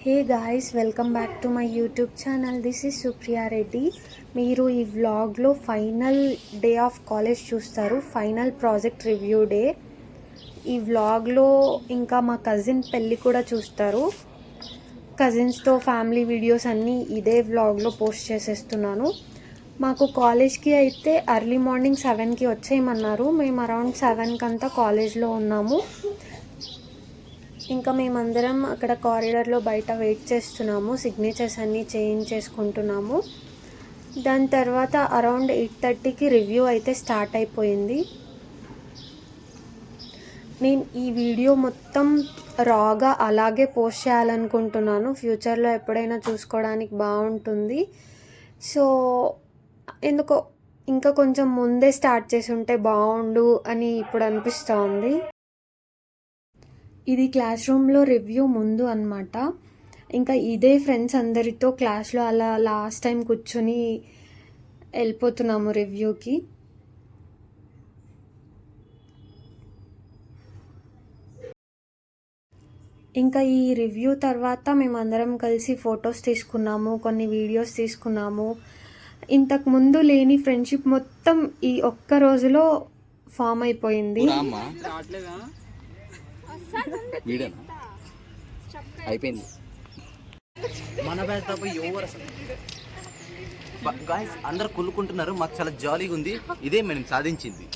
Hey guys, welcome back to my YouTube channel. This is Supriya Reddy. మీరు ఈ వ్లాగ్లో final day of college చూస్తారు, final project review day. ఈ వ్లాగ్లో ఇంకా మా కజిన్ పెళ్ళి కూడా చూస్తారు. కజిన్స్తో ఫ్యామిలీ వీడియోస్ అన్నీ ఇదే వ్లాగ్లో పోస్ట్ చేసేస్తున్నాను. మాకు కాలేజ్కి అయితే ఎర్లీ మార్నింగ్ 7కి వచ్చేయమన్నారు. మేము అరౌండ్ 7కి అంతా కాలేజ్లో ఉన్నాము. ఇంకా మేమందరం అక్కడ కారిడార్లో బయట వెయిట్ చేస్తున్నాము, సిగ్నేచర్స్ అన్నీ చేంజ్ చేసుకుంటున్నాము. దాని తర్వాత అరౌండ్ 8:30కి రివ్యూ అయితే స్టార్ట్ అయిపోయింది. నేను ఈ వీడియో మొత్తం రాగా అలాగే పోస్ట్ చేయాలనుకుంటున్నాను. ఫ్యూచర్లో ఎప్పుడైనా చూసుకోవడానికి బాగుంటుంది. సో ఎందుకో ఇంకా కొంచెం ముందే స్టార్ట్ చేసి ఉంటే బాగుండు అని ఇప్పుడు అనిపిస్తోంది. ఇది క్లాస్ రూమ్లో రివ్యూ ముందు అన్నమాట. ఇంకా ఇదే ఫ్రెండ్స్ అందరితో క్లాస్లో అలా లాస్ట్ టైం కూర్చొని వెళ్ళిపోతున్నాము రివ్యూకి. ఇంకా ఈ రివ్యూ తర్వాత మేమందరం కలిసి ఫొటోస్ తీసుకున్నాము, కొన్ని వీడియోస్ తీసుకున్నాము. ఇంతకు ముందు లేని ఫ్రెండ్షిప్ మొత్తం ఈ ఒక్క రోజులో ఫామ్ అయిపోయింది. అయిపోయింది మన బ్యాచ్ తప్ప ఎవరు అసలు గాయ్స్ అందరు కుళ్ళుకుంటున్నారు. మాకు చాలా జాలీగా ఉంది. ఇదే మేము సాధించింది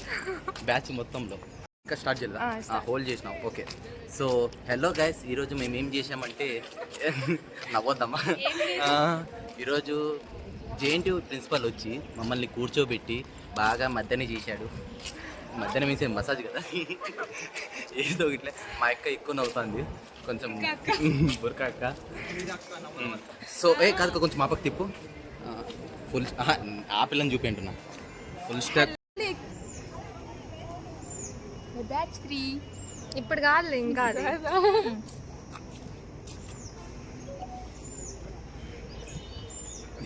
బ్యాచ్ మొత్తంలో. ఇంకా స్టార్ట్ చేద్దాం, హోల్డ్ చేసినాం. ఓకే, సో హలో గాయ్స్, ఈరోజు మేము ఏం చేసామంటే నవ్వొద్దామా, ఈరోజు జేఎన్టీ ప్రిన్సిపల్ వచ్చి మమ్మల్ని కూర్చోబెట్టి బాగా మధ్యనే చేశాడు. మధ్యాహ్నం వేసే మసాజ్ కదా, ఏదో ఇట్లా. మా అక్క ఎక్కువ నవ్వుతుంది కొంచెం, బుర్కా అక్క. సో కాదు, కొంచెం మా పక్క తిప్పు. ఫుల్ ఆ పిల్లని చూపి అంటున్నా. ఫుల్ స్టాక్ ఇప్పుడు కాదు ఇంకా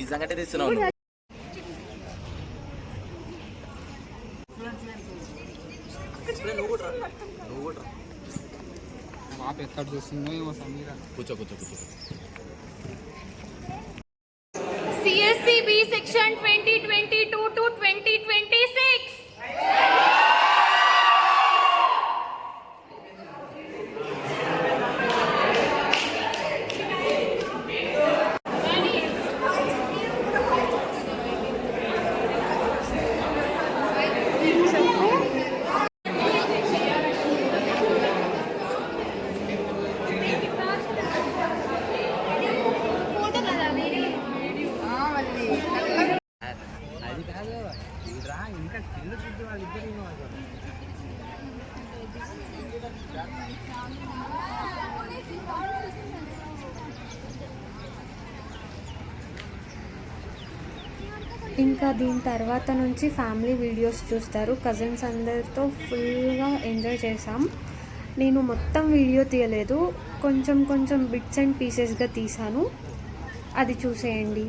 నిజంగా తెస్తున్నావు. ఎక్కడ చూస్తుందో ఏమో సమీరా. కూర్చో కూర్చో కూర్చో. CSE B section 2022 to 2026. ఇంకా దీని తర్వాత నుంచి ఫ్యామిలీ వీడియోస్ చూస్తారు. కజిన్స్ అందరితో ఫుల్గా ఎంజాయ్ చేసాం. నేను మొత్తం వీడియో తీయలేదు, కొంచెం కొంచెం బిట్స్ అండ్ పీసెస్గా తీసాను, అది చూసేయండి.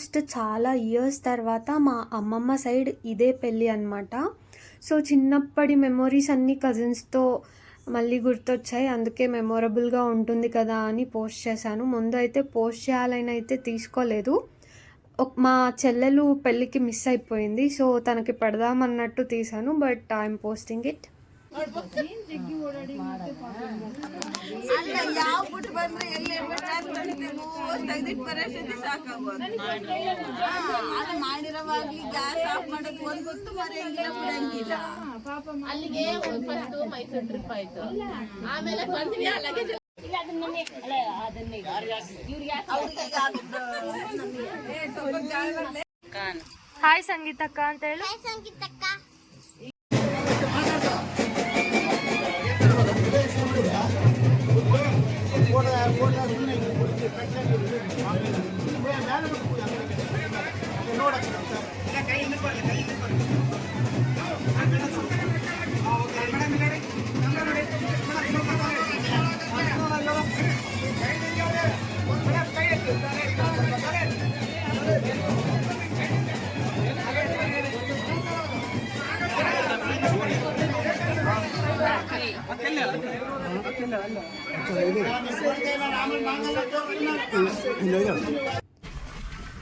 ఆల్మోస్ట్ చాలా ఇయర్స్ తర్వాత మా అమ్మమ్మ సైడ్ ఇదే పెళ్ళి అనమాట. సో చిన్నప్పటి మెమొరీస్ అన్నీ కజిన్స్తో మళ్ళీ గుర్తొచ్చాయి. అందుకే మెమొరబుల్గా ఉంటుంది కదా అని పోస్ట్ చేశాను. ముందు అయితే పోస్ట్ చేయాలని అయితే తీసుకోలేదు. మా చెల్లెలు పెళ్ళికి మిస్ అయిపోయింది, సో తనకి పెడదామన్నట్టు తీసాను. But I'm posting it. ಅಲ್ಲಿಗೆ ಫಸ್ಟ್ ಮೈಸೂರು ಟ್ರಿಪ್ ಆಯ್ತು, ಆಮೇಲೆ ಬಂದ್ವಿ ಅಲ್ಲಿಗೆ ಹಾಯ್ ಸಂಗೀತಕ್ಕ ಅಂತ ಹೇಳು.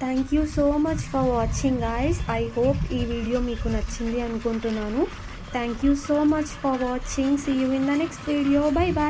Thank you so much for watching guys. I hope ఈ వీడియో మీకు నచ్చింది అనుకుంటున్నాను. Thank you so much for watching. See you in the next video. Bye bye.